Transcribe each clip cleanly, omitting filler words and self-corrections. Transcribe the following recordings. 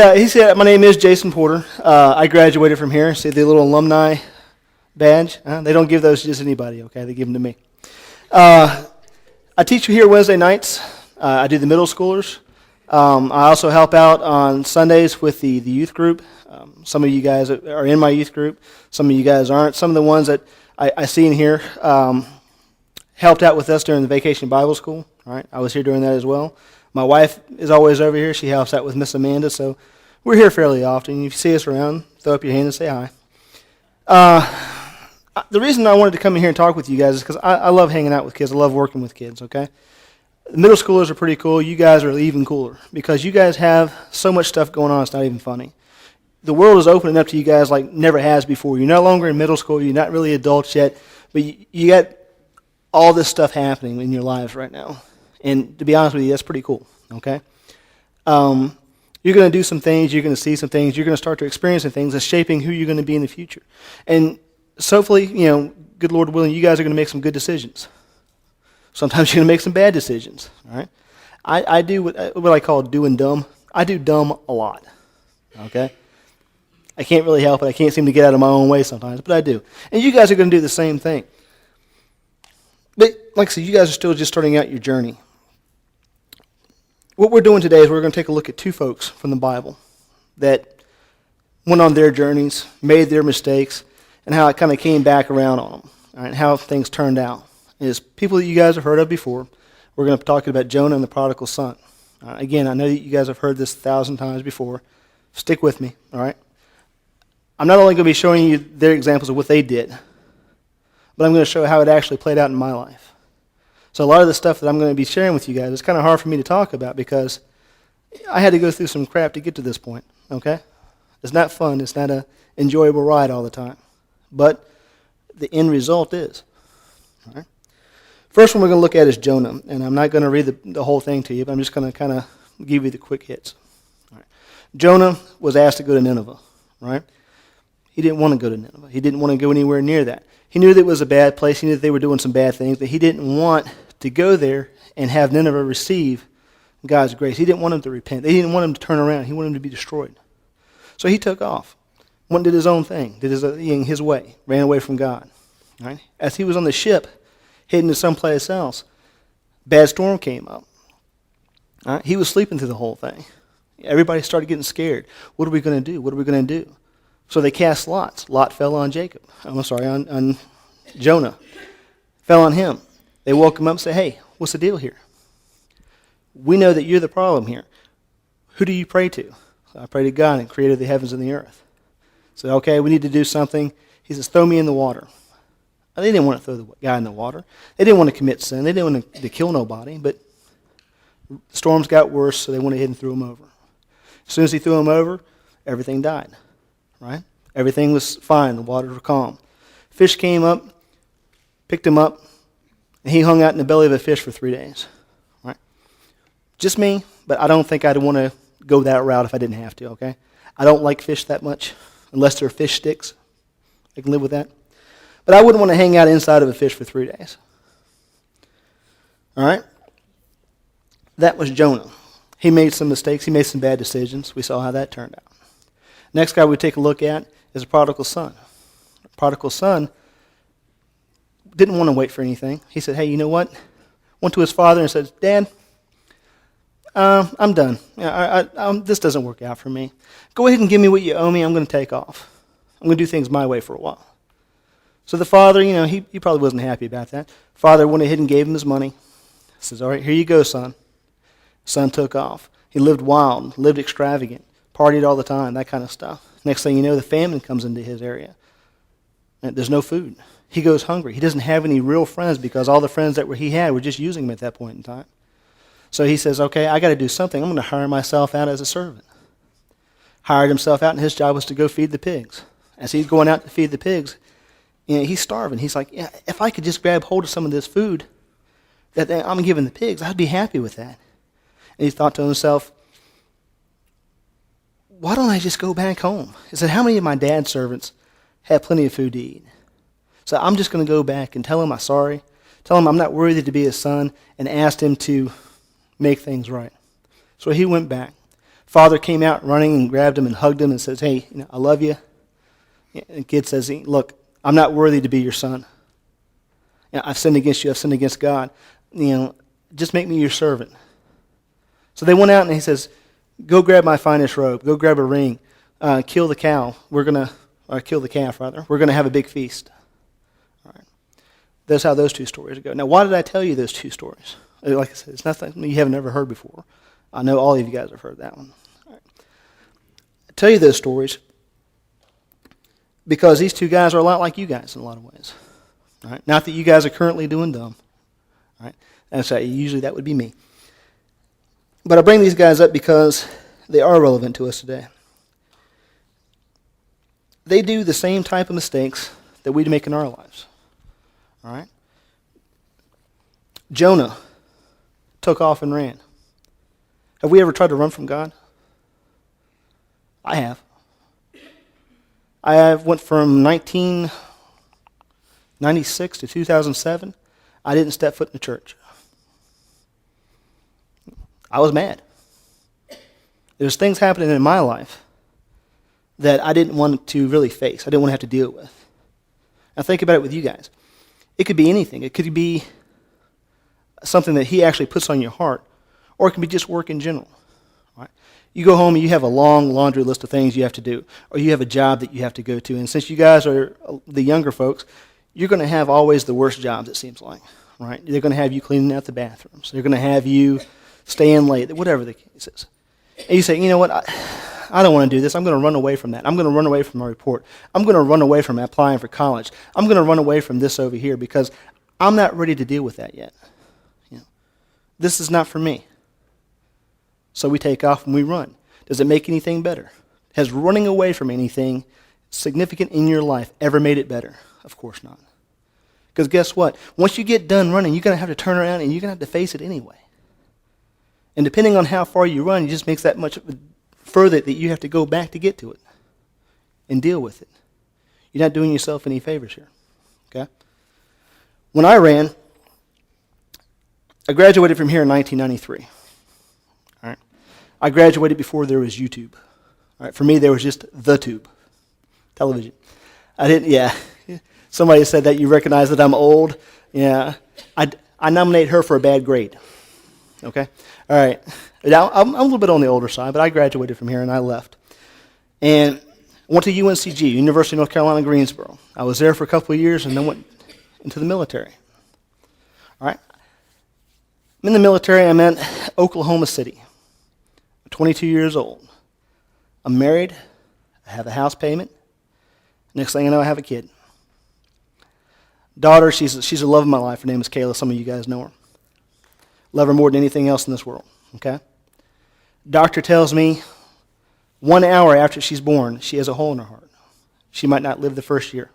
He said, my name is Jason Porter. I graduated from here. See the little alumni badge? They don't give those to just anybody, okay? They give them to me. I teach here Wednesday nights. I do the middle schoolers. I also help out on Sundays with the youth group. Some of you guys are in my youth group. Some of you guys aren't. Some of the ones that I see in here helped out with us during the Vacation Bible School. All right, I was here during that as well. My wife is always over here. She helps out with Miss Amanda, so we're here fairly often. If you see us around, throw up your hand and say hi. The reason I wanted to come in here and talk with you guys is because I love hanging out with kids. I love working with kids, okay? The middle schoolers are pretty cool. You guys are even cooler because you guys have so much stuff going on, it's not even funny. The world is opening up to you guys like never has before. You're no longer in middle school. You're not really adults yet, but you got all this stuff happening in your lives right now. And to be honest with you, that's pretty cool, okay? You're going to do some things. You're going to see some things. You're going to start to experience some things that's shaping who you're going to be in the future. And so hopefully, good Lord willing, you guys are going to make some good decisions. Sometimes you're going to make some bad decisions, all right? I do what I call doing dumb. I do dumb a lot, okay? I can't really help it. I can't seem to get out of my own way sometimes, but I do. And you guys are going to do the same thing. But like I said, you guys are still just starting out your journey. What we're doing today is we're going to take a look at two folks from the Bible that went on their journeys, made their mistakes, and how it kind of came back around on them, all right, how things turned out. It's people that you guys have heard of before. We're going to be talking about Jonah and the prodigal son. Again, I know that you guys have heard this 1,000 times before. Stick with me, all right? I'm not only going to be showing you their examples of what they did, but I'm going to show how it actually played out in my life. So a lot of the stuff that I'm going to be sharing with you guys is kind of hard for me to talk about because I had to go through some crap to get to this point, okay? It's not fun. It's not an enjoyable ride all the time. But the end result is, all right? First one we're going to look at is Jonah, and I'm not going to read the whole thing to you, but I'm just going to kind of give you the quick hits. All right. Jonah was asked to go to Nineveh, right? He didn't want to go to Nineveh. He didn't want to go anywhere near that. He knew that it was a bad place. He knew that they were doing some bad things, but he didn't want to go there and have Nineveh receive God's grace. He didn't want him to repent. They didn't want him to turn around. He wanted him to be destroyed. So he took off, went and did his own thing, did his way, ran away from God. All right? As he was on the ship, heading to someplace else, bad storm came up. All right? He was sleeping through the whole thing. Everybody started getting scared. What are we going to do? What are we going to do? So they cast lots. Lot fell on on Jonah. Fell on him. They woke him up and said, hey, what's the deal here? We know that you're the problem here. Who do you pray to? So I pray to God and created the heavens and the earth. So, okay, we need to do something. He says, throw me in the water. They didn't want to throw the guy in the water. They didn't want to commit sin. They didn't want to kill nobody. But the storms got worse, so they went ahead and threw him over. As soon as he threw him over, everything died. Right? Everything was fine. The waters were calm. Fish came up, picked him up, and he hung out in the belly of a fish for 3 days. Right? Just me, but I don't think I'd want to go that route if I didn't have to, okay? I don't like fish that much, unless they're fish sticks. I can live with that. But I wouldn't want to hang out inside of a fish for 3 days. All right? That was Jonah. He made some mistakes. He made some bad decisions. We saw how that turned out. Next guy we take a look at is the prodigal son. The prodigal son didn't want to wait for anything. He said, hey, you know what? Went to his father and said, Dad, I'm done. This doesn't work out for me. Go ahead and give me what you owe me. I'm going to take off. I'm going to do things my way for a while. So the father, he probably wasn't happy about that. Father went ahead and gave him his money. Says, all right, here you go, son. Son took off. He lived wild, lived extravagant, partied all the time, that kind of stuff. Next thing you know, the famine comes into his area. And there's no food. He goes hungry. He doesn't have any real friends because all the friends that he had were just using him at that point in time. So he says, okay, I got to do something. I'm going to hire myself out as a servant. Hired himself out, and his job was to go feed the pigs. As he's going out to feed the pigs, he's starving. He's like, yeah, if I could just grab hold of some of this food that I'm giving the pigs, I'd be happy with that. And he thought to himself, why don't I just go back home? He said, how many of my dad's servants have plenty of food to eat? So I'm just going to go back and tell him I'm sorry, tell him I'm not worthy to be his son, and asked him to make things right. So he went back, Father came out running and grabbed him and hugged him and says, hey, I love you. And the kid says, look, I'm not worthy to be your son. I've sinned against you. I've sinned against God. Just make me your servant. So they went out and he says, go grab my finest robe. Go grab a ring. Kill the cow. Kill the calf, rather. We're going to have a big feast. All right. That's how those two stories go. Now, why did I tell you those two stories? Like I said, it's nothing you haven't ever heard before. I know all of you guys have heard that one. All right. I tell you those stories because these two guys are a lot like you guys in a lot of ways. All right? Not that you guys are currently doing dumb. All right? And so usually that would be me. But I bring these guys up because they are relevant to us today. They do the same type of mistakes that we make in our lives. All right? Jonah took off and ran. Have we ever tried to run from God? I have. I went from 1996 to 2007. I didn't step foot in the church. I was mad. There's things happening in my life that I didn't want to really face. I didn't want to have to deal with. Now think about it with you guys. It could be anything. It could be something that he actually puts on your heart, or it can be just work in general. Right? You go home and you have a long laundry list of things you have to do, or you have a job that you have to go to. And since you guys are the younger folks, you're going to have always the worst jobs, it seems like. Right? They're going to have you cleaning out the bathrooms. They're going to have you staying late, whatever the case is. And you say, you know what, I don't want to do this. I'm going to run away from that. I'm going to run away from my report. I'm going to run away from applying for college. I'm going to run away from this over here because I'm not ready to deal with that yet. This is not for me. So we take off and we run. Does it make anything better? Has running away from anything significant in your life ever made it better? Of course not. Because guess what? Once you get done running, you're going to have to turn around and you're going to have to face it anyway. And depending on how far you run, it just makes that much further that you have to go back to get to it and deal with it. You're not doing yourself any favors here. Okay? When I ran, I graduated from here in 1993. All right? I graduated before there was YouTube. All right? For me, there was just the tube, television. Somebody said that you recognize that I'm old. Yeah. I nominate her for a bad grade. Okay? All right. Now, I'm a little bit on the older side, but I graduated from here and I left. And went to UNCG, University of North Carolina, Greensboro. I was there for a couple of years and then went into the military. All right? I'm in the military. I'm in Oklahoma City. I'm 22 years old. I'm married. I have a house payment. Next thing I know, I have a kid. Daughter, she's the love of my life. Her name is Kayla. Some of you guys know her. Love her more than anything else in this world. Okay? Doctor tells me 1 hour after she's born, she has a hole in her heart. She might not live the first year.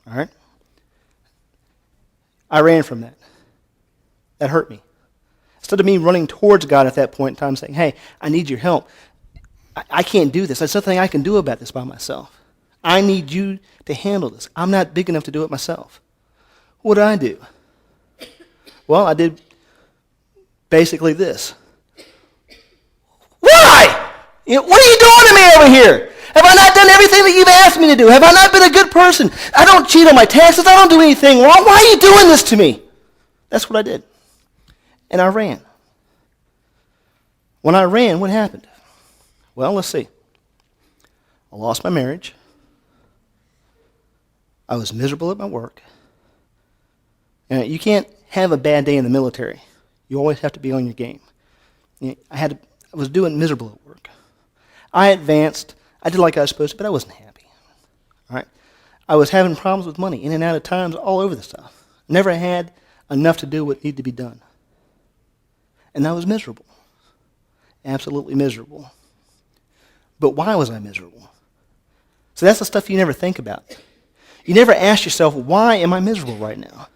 All right? I ran from that. That hurt me. Instead of me running towards God at that point in time saying, hey, I need your help. I can't do this. There's nothing I can do about this by myself. I need you to handle this. I'm not big enough to do it myself. What did I do? Well, I did basically this. Why? What are you doing to me over here? Have I not done everything that you've asked me to do? Have I not been a good person? I don't cheat on my taxes. I don't do anything wrong. Why are you doing this to me? That's what I did. And I ran. When I ran, what happened? Well, let's see. I lost my marriage. I was miserable at my work. And you can't have a bad day in the military. You always have to be on your game. I was doing miserable at work. I advanced. I did like I was supposed to, but I wasn't happy. All right? I was having problems with money, in and out of times, all over the stuff. Never had enough to do what needed to be done. And I was miserable. Absolutely miserable. But why was I miserable? So that's the stuff you never think about. You never ask yourself, why am I miserable right now?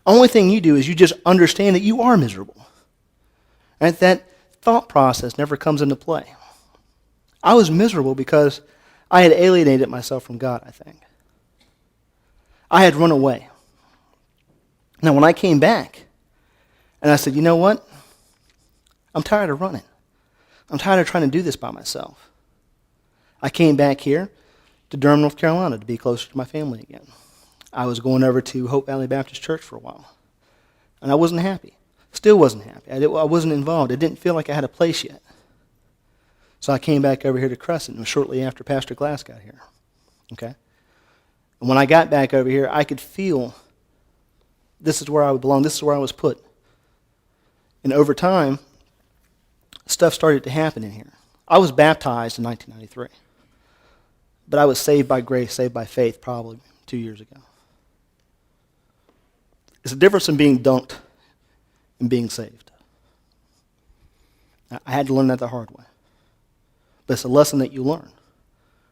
Only thing you do is you just understand that you are miserable. And that thought process never comes into play. I was miserable because I had alienated myself from God, I think. I had run away. Now, when I came back, and I said, you know what? I'm tired of running. I'm tired of trying to do this by myself. I came back here to Durham, North Carolina to be closer to my family again. I was going over to Hope Valley Baptist Church for a while. And I wasn't happy. Still wasn't happy. I wasn't involved. It didn't feel like I had a place yet. So I came back over here to Crescent shortly after Pastor Glass got here. Okay? And when I got back over here, I could feel this is where I would belong. This is where I was put. And over time, stuff started to happen in here. I was baptized in 1993. But I was saved by grace, saved by faith probably 2 years ago. It's a difference in being dunked and being saved. I had to learn that the hard way. But it's a lesson that you learn.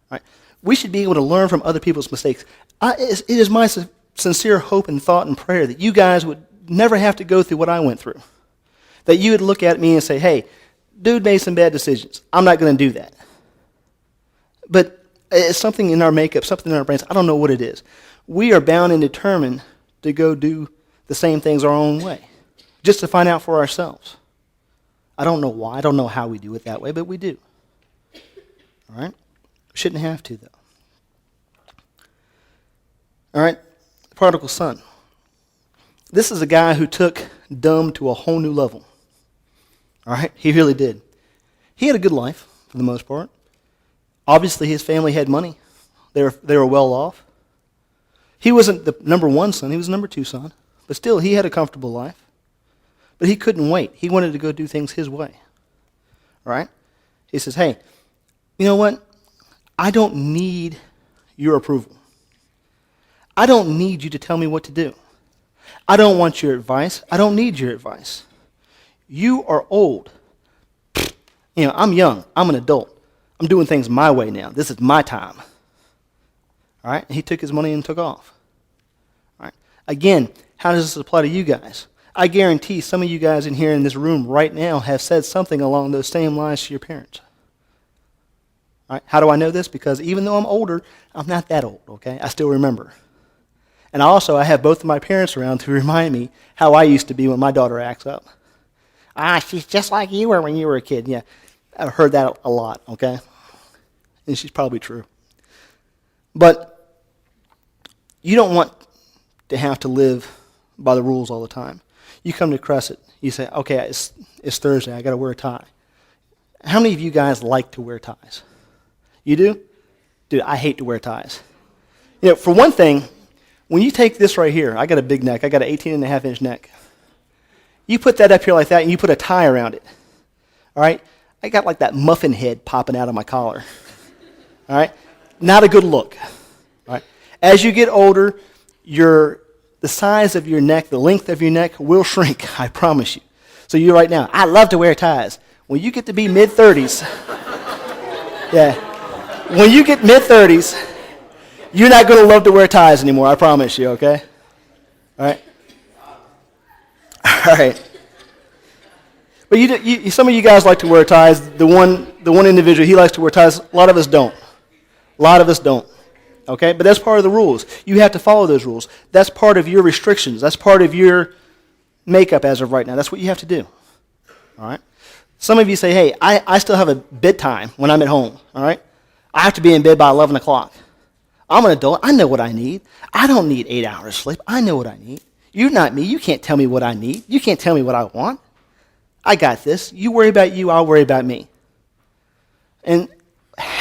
Right? We should be able to learn from other people's mistakes. It is my sincere hope and thought and prayer that you guys would never have to go through what I went through. That you would look at me and say, hey, dude made some bad decisions. I'm not going to do that. But it's something in our makeup, something in our brains. I don't know what it is. We are bound and determined to go do the same things our own way, just to find out for ourselves. I don't know why. I don't know how we do it that way, but we do. All right? Shouldn't have to, though. All right? The prodigal son. This is a guy who took dumb to a whole new level. All right? He really did. He had a good life, for the most part. Obviously, his family had money. They were well off. He wasn't the number one son. He was the number two son. But still, he had a comfortable life. But he couldn't wait. He wanted to go do things his way. All right? He says, hey, you know what? I don't need your approval. I don't need you to tell me what to do. I don't want your advice. I don't need your advice. You are old. I'm young. I'm an adult. I'm doing things my way now. This is my time. All right? And he took his money and took off. All right? Again, how does this apply to you guys? I guarantee some of you guys in here in this room right now have said something along those same lines to your parents. All right? How do I know this? Because even though I'm older, I'm not that old, okay? I still remember. And I have both of my parents around to remind me how I used to be when my daughter acts up. She's just like you were when you were a kid. Yeah, I've heard that a lot, okay? And she's probably true. But you don't want to have to live by the rules all the time. You come to Crescent, you say, okay, it's Thursday, I got to wear a tie. How many of you guys like to wear ties? You do? Dude, I hate to wear ties. For one thing, when you take this right here, I got a big neck, I got an 18.5-inch neck. You put that up here like that and you put a tie around it. All right? I got like that muffin head popping out of my collar. All right? Not a good look. All right? As you get older, the size of your neck, the length of your neck will shrink, I promise you. So you right now, I love to wear ties. When you get to be mid-30s, yeah, when you get mid-30s, you're not going to love to wear ties anymore, I promise you, okay? All right? All right. But some of you guys like to wear ties. The one individual, he likes to wear ties. A lot of us don't. A lot of us don't. Okay? But that's part of the rules. You have to follow those rules. That's part of your restrictions. That's part of your makeup as of right now. That's what you have to do. All right? Some of you say, hey, I still have a bedtime when I'm at home. All right? I have to be in bed by 11 o'clock. I'm an adult. I know what I need. I don't need 8 hours of sleep. I know what I need. You're not me. You can't tell me what I need. You can't tell me what I want. I got this. You worry about you, I'll worry about me. And